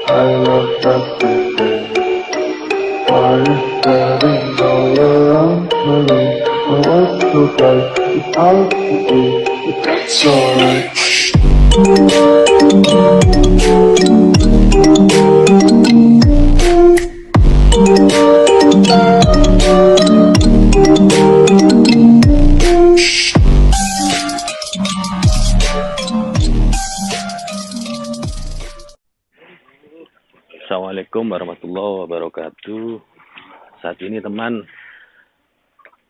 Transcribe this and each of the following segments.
I love that feeling. Why is getting all around me? I want to get it out to be. It's alright. Assalamualaikum warahmatullahi wabarakatuh. Saat ini teman,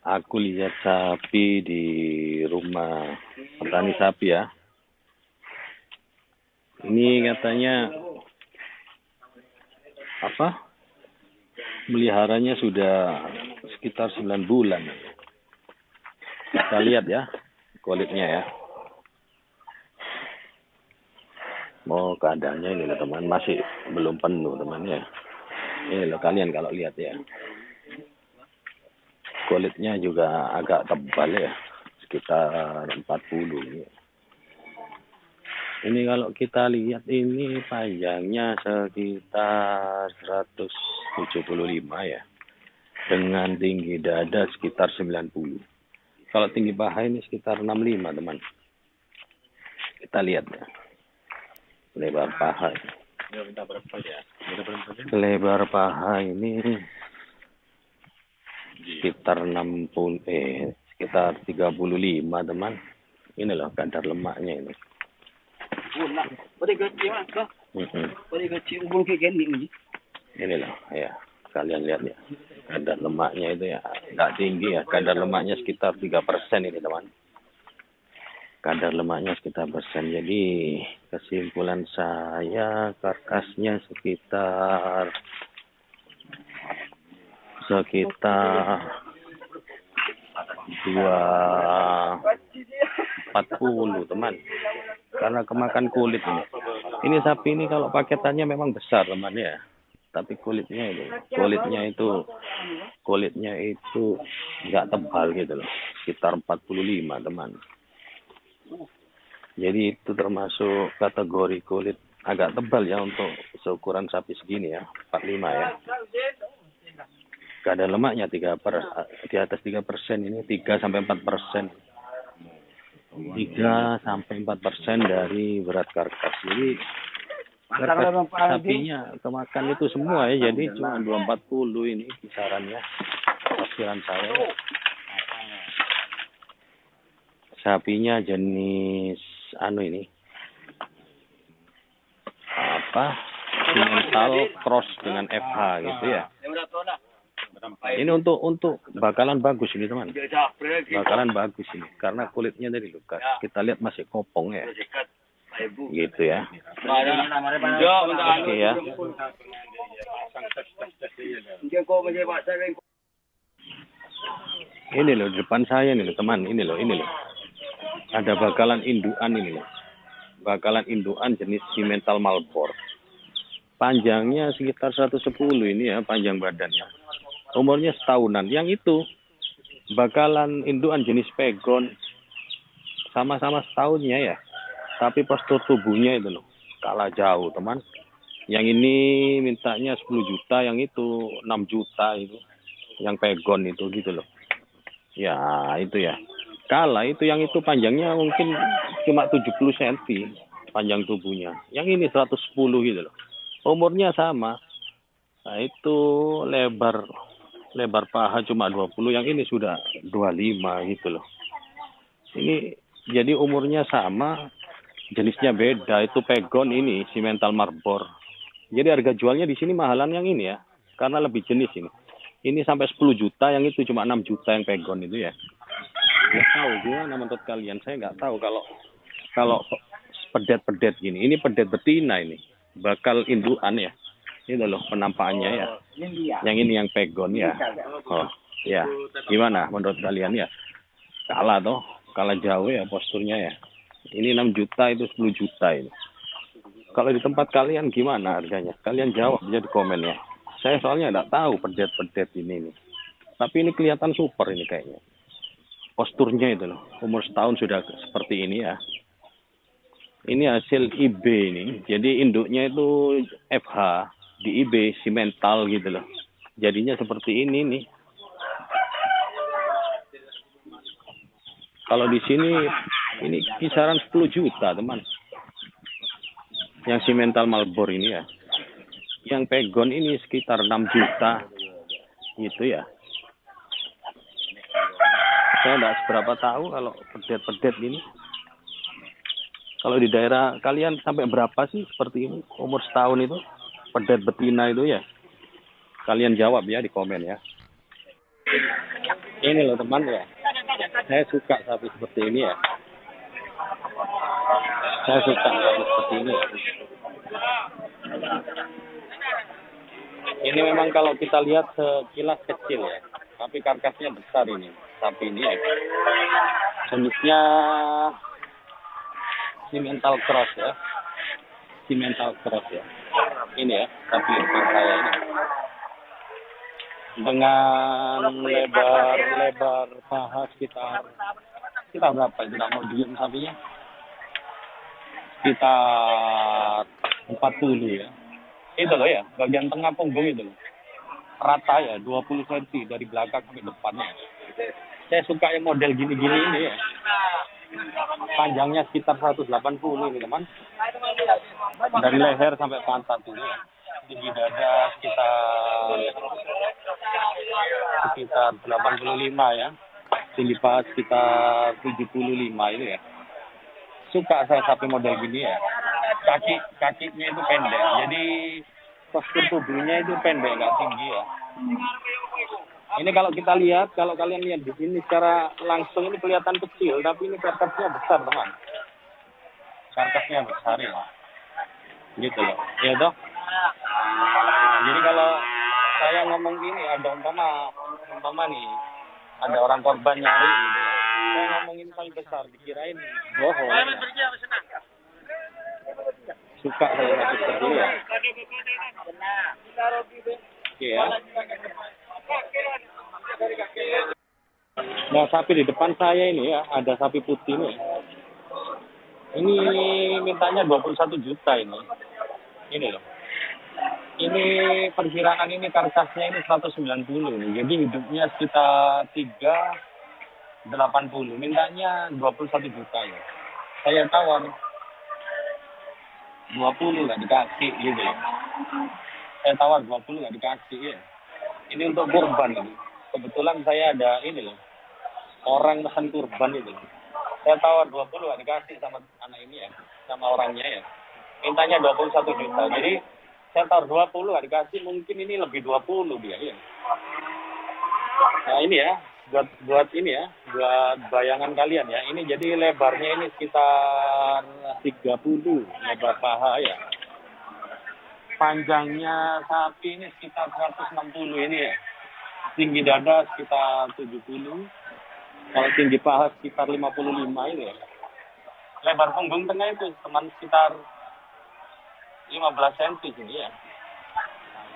aku lihat sapi di rumah petani sapi ya. Ini katanya meliharanya sudah sekitar 9 bulan. Kita lihat ya kulitnya ya. Mau keadaannya ini loh teman, masih belum penuh temannya. Ini loh kalian kalau lihat ya. Kulitnya juga agak tebal ya, sekitar 40 ini. Ini kalau kita lihat ini panjangnya sekitar 175 ya. Dengan tinggi dada sekitar 90. Kalau tinggi paha ini sekitar 65 teman. Kita lihat ya. Lebar paha. Lebar paha ini sekitar 35 teman. Ini loh kadar lemaknya ini. Ini loh ya, kalian lihat ya. Kadar lemaknya itu ya nggak tinggi ya. Kadar lemaknya sekitar 3% ini teman. Kadar lemaknya sekitar persen. Jadi kesimpulan saya karkasnya sekitar 240 teman. Karena kemakan kulit ini. Ini sapi ini kalau paketannya memang besar teman ya. Tapi kulitnya itu nggak tebal gitu loh. Sekitar 45 teman. Jadi itu termasuk kategori kulit agak tebal ya untuk seukuran sapi segini ya, 45 ya. Kadar lemaknya di atas 3% ini 3 sampai 4%. 3 sampai 4% dari berat karkas. Jadi karkas sapinya kemakan itu semua ya. Jadi cuma 240 ini kisarannya. Perkiraan saya. Sapinya jenis simental cross dengan FH gitu ya. Ini untuk bakalan bagus ini teman. Bakalan bagus ini karena kulitnya dari lukas. Kita lihat masih kopong ya. Gitu ya. Oke ya. Ini loh depan saya nih loh teman. Ini loh. Ada bakalan indukan ini loh. Bakalan indukan jenis simental Malbor. Panjangnya sekitar 110 ini ya, panjang badannya. Umurnya setahunan. Yang itu bakalan indukan jenis Pegon. Sama-sama setahunnya ya. Tapi postur tubuhnya itu loh, kalah jauh teman. Yang ini mintanya 10 juta, yang itu 6 juta itu. Yang Pegon itu gitu loh. Ya, itu ya. Kalah itu yang itu panjangnya mungkin cuma 70 cm panjang tubuhnya. Yang ini 110 gitu loh. Umurnya sama. Nah, itu lebar paha cuma 20, yang ini sudah 25 gitu loh. Ini jadi umurnya sama, jenisnya beda. Itu Pegon, ini simental Marlboro. Jadi harga jualnya di sini mahalan yang ini ya. Karena lebih jenis ini. Ini sampai 10 juta, yang itu cuma 6 juta yang Pegon itu ya. Nggak tahu gimana menurut kalian. Saya nggak tahu kalau pedet gini. Ini pedet betina ini. Bakal indukan ya. Ini loh penampakannya ya. Yang ini yang Pegon ya. Oh ya. Gimana menurut kalian ya? Kalah jauh ya posturnya ya. Ini 6 juta, itu 10 juta ini. Kalau di tempat kalian gimana harganya? Kalian jawab aja di komen ya. Saya soalnya nggak tahu pedet ini nih. Tapi ini kelihatan super ini kayaknya. Posturnya itu loh. Umur setahun sudah seperti ini ya. Ini hasil IB ini. Jadi induknya itu FH di IB simental gitu loh. Jadinya seperti ini nih. Kalau di sini ini kisaran 10 juta, teman. Yang simental Malbor ini ya. Yang pegon ini sekitar 6 juta. Gitu ya. Saya enggak seberapa tahu kalau pedet-pedet ini. Kalau di daerah kalian sampai berapa sih seperti ini? Umur setahun itu? Pedet betina itu ya? Kalian jawab ya di komen ya. Ini loh teman ya. Saya suka sapi seperti ini ya. Saya suka sapi seperti ini ya. Ini memang kalau kita lihat sekilas kecil ya. Tapi karkasnya besar ini. Sapi ini ya. Jenisnya simental cross ya. Simental cross ya. Ini ya, sapi depan saya ini. Dengan lebar paha sekitar berapa? Tidak mau diem sapinya. Sekitar 40 ya. Itu loh ya, bagian tengah punggung itu loh. Rata ya, 20 cm dari belakang sampai depannya. Saya suka yang model gini-gini ini ya. Panjangnya sekitar 180 ini teman. Dari leher sampai pantat ini ya. Tinggi dada sekitar 85 ya. Tinggi paha sekitar 75 ini ya. Suka saya sapi model gini ya. Kakinya itu pendek. Jadi postur tubuhnya itu pendek, nggak tinggi ya. Ini kalau kita lihat, kalau kalian lihat di sini secara langsung ini kelihatan kecil, tapi ini karkasnya besar teman. Karkasnya besar ya. Gitu loh. Ya toh. Jadi kalau saya ngomong gini, ada umpama nih, ada orang korban nyari gitu ya. Saya ngomongin paling besar, dikirain bohong. Ya. Suka saya seperti ini ya. Oke ya. Nah, sapi di depan saya ini ya, ada sapi putih ini. Ini mintanya 21 juta ini. Ini loh. Ini perkiraan ini karkasnya ini 190 nih. Jadi hidupnya sekitar 380. Mintanya 21 juta ya. Saya tawar 20 nggak dikasih gitu ya. Saya tawar 20 nggak dikasih ya. Ini untuk kurban ini. Kebetulan saya ada ini loh. Orang pesan kurban itu. Saya tawar 20 nggak dikasih sama anak ini ya. Sama orangnya ya. Mintanya 21 juta. Jadi saya tawar 20 nggak dikasih. Mungkin ini lebih 20 dia ya. Nah ini ya. Buat ini ya. Buat bayangan kalian ya. Ini jadi lebarnya ini sekitar 30. Lebar paha ya. Panjangnya sapi ini sekitar 160 ini ya. Tinggi dada sekitar 70. Kalau tinggi paha sekitar 55 ini ya. Lebar punggung tengah itu teman sekitar 15 cm sini ya.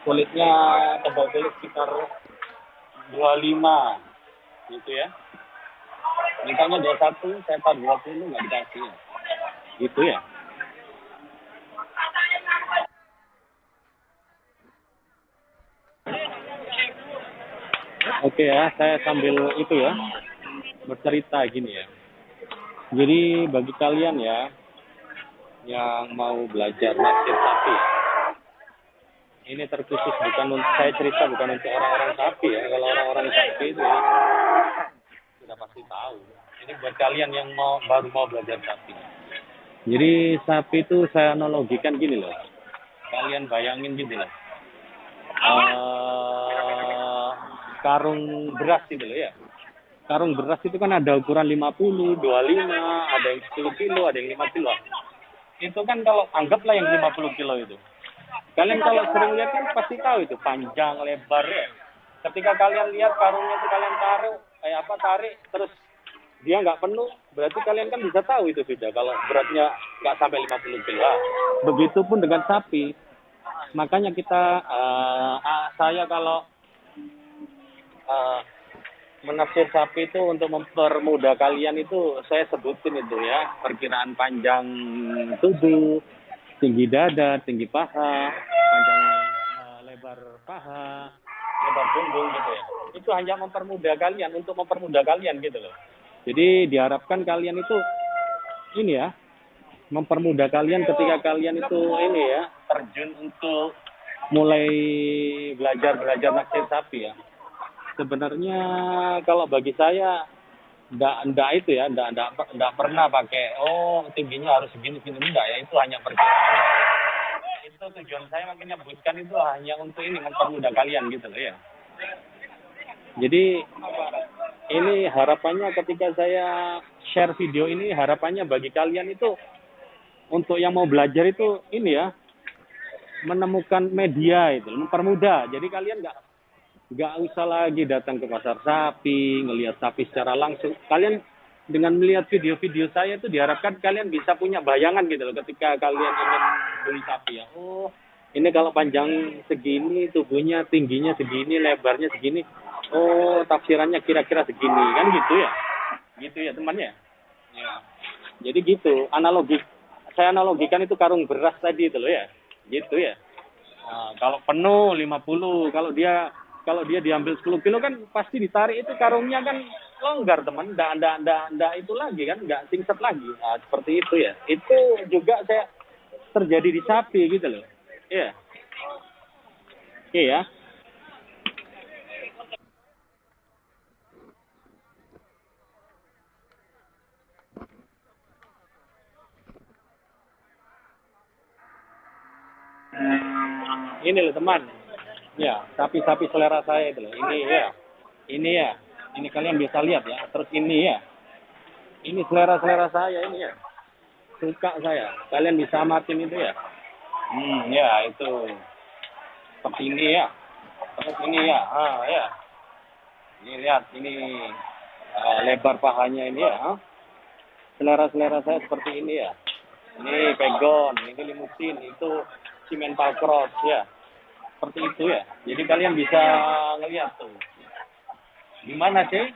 Kulitnya tebal kulit sekitar 25 gitu ya. Mintanya 21, saya tar 20 nggak dikasih ya. Gitu ya. Oke ya, saya sambil itu ya bercerita gini ya. Jadi bagi kalian ya yang mau belajar nasib sapi, ini terkhusus bukan untuk saya cerita, bukan untuk orang-orang sapi ya. Kalau orang-orang sapi itu ya sudah pasti tahu. Ini buat kalian yang baru mau belajar sapi. Jadi sapi itu saya analogikan gini loh. Kalian bayangin gini loh. Karung beras itu loh ya. Karung beras itu kan ada ukuran 50, 25, ada yang 10 kilo, ada yang 5 kilo. Itu kan kalau anggaplah yang 50 kilo itu. Kalian kalau sering lihat kan pasti tahu itu panjang, lebar ya. Ketika kalian lihat karungnya itu kalian tarik, terus dia nggak penuh, berarti kalian kan bisa tahu itu sudah kalau beratnya nggak sampai 50 kilo. Begitupun dengan sapi. Makanya saya kalau menafsir sapi itu untuk mempermudah kalian itu saya sebutin itu ya, perkiraan panjang tubuh, tinggi dada, tinggi paha, panjang lebar paha, lebar punggung gitu ya. Itu hanya mempermudah kalian, untuk mempermudah kalian gitu loh. Jadi diharapkan kalian itu ini ya, mempermudah kalian ketika kalian itu ini ya, terjun untuk mulai belajar naksir sapi ya. Sebenarnya kalau bagi saya enggak itu ya, enggak pernah pakai tingginya harus segini enggak ya, itu hanya perkiraan. Itu tujuan saya makanya buatkan itu hanya untuk ini, mempermudah kalian gitu loh ya. Jadi ini harapannya ketika saya share video ini, harapannya bagi kalian itu untuk yang mau belajar itu ini ya, menemukan media itu, mempermudah. Jadi kalian nggak usah lagi datang ke pasar sapi, ngelihat sapi secara langsung. Kalian dengan melihat video-video saya itu diharapkan kalian bisa punya bayangan gitu loh ketika kalian ingin beli sapi ya. Oh, ini kalau panjang segini, tubuhnya tingginya segini, lebarnya segini. Oh, tafsirannya kira-kira segini kan gitu ya. Gitu ya temannya. Ya. Jadi gitu, saya analogikan itu karung beras tadi itu loh ya. Gitu ya. Nah, kalau penuh 50, kalau dia diambil 10 kilo kan pasti ditarik itu karungnya kan longgar teman, ndak itu lagi kan, nggak singset lagi. Nah, seperti itu ya. Itu juga saya terjadi di sapi gitu loh. Iya. Iya. Ini loh teman. Ya, sapi-sapi selera saya itu loh. Ini ya. Ini ya. Ini kalian bisa lihat ya. Terus ini ya. Ini selera saya ini ya. Suka saya. Kalian bisa amatin itu ya. Ya itu. Seperti ini ya. Terus ini ya. Ya. Ini lihat ini lebar pahanya ini ya. Selera saya seperti ini ya. Ini pegon, ini limusin, itu Simmental Cross ya. Seperti itu ya. Jadi kalian bisa ngelihat tuh. Gimana sih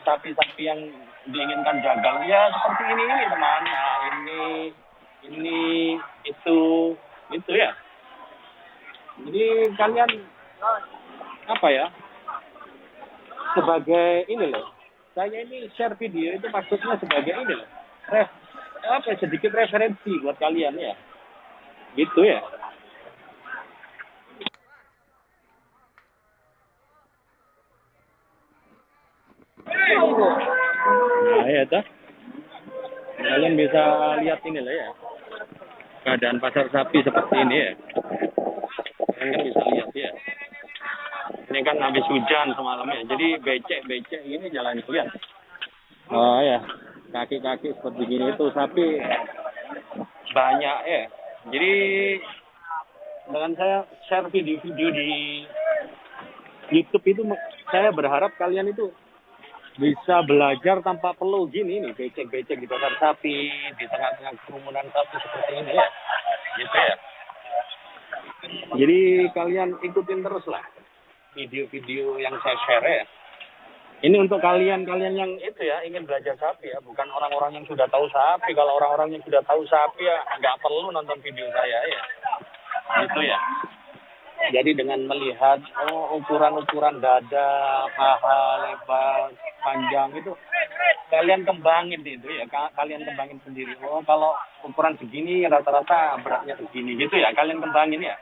sapi-sapi yang diinginkan jagal ya seperti ini teman. Nah, ini itu ya. Jadi kalian apa ya? Sebagai ini loh. Saya ini share video itu maksudnya sebagai ini loh. Sedikit referensi buat kalian ya. Gitu ya. Nah ya toh. Kalian bisa lihat ini lah ya. Keadaan pasar sapi seperti ini ya. Kalian bisa lihat ya. Ini kan habis hujan semalamnya. Jadi becek ini jalan lihat. Oh ya. Kaki-kaki seperti gini itu sapi banyak ya. Jadi dengan saya share video-video di YouTube itu saya berharap kalian itu bisa belajar tanpa perlu gini nih becek-becek di pasar sapi, di tengah-tengah kerumunan sapi seperti ini ya. Gitu ya. Jadi kalian ikutin terus lah video-video yang saya share ya. Ini untuk kalian yang itu ya ingin belajar sapi ya, bukan orang-orang yang sudah tahu sapi. Kalau orang-orang yang sudah tahu sapi ya nggak perlu nonton video saya ya. Gitu ya. Jadi dengan melihat ukuran dada, paha, lebar, panjang itu kalian kembangin itu ya. Kalian kembangin sendiri. Oh, kalau ukuran segini rata-rata beratnya segini gitu ya. Kalian kembangin ya.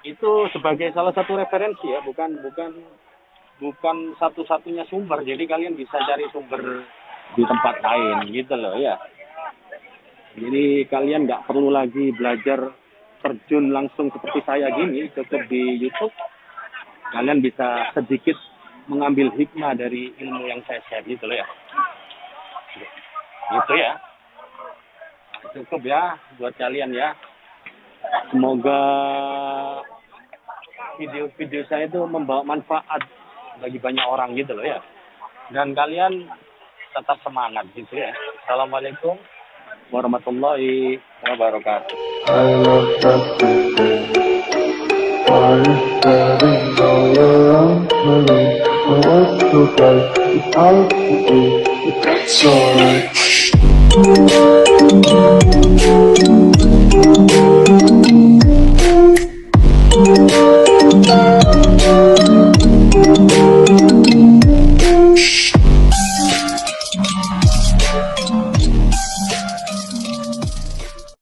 Itu sebagai salah satu referensi ya, bukan satu-satunya sumber. Jadi kalian bisa cari sumber di tempat lain gitu loh ya. Jadi kalian nggak perlu lagi belajar terjun langsung seperti saya gini, cukup di YouTube. Kalian bisa sedikit mengambil hikmah dari ilmu yang saya share gitu loh ya. Gitu ya. Cukup ya buat kalian ya. Semoga video-video saya itu membawa manfaat bagi banyak orang gitu loh ya. Dan kalian tetap semangat gitu ya. Assalamualaikum warahmatullahi wabarakatuh. I love everything. I study all around me. okay. It's out today, but that's alright.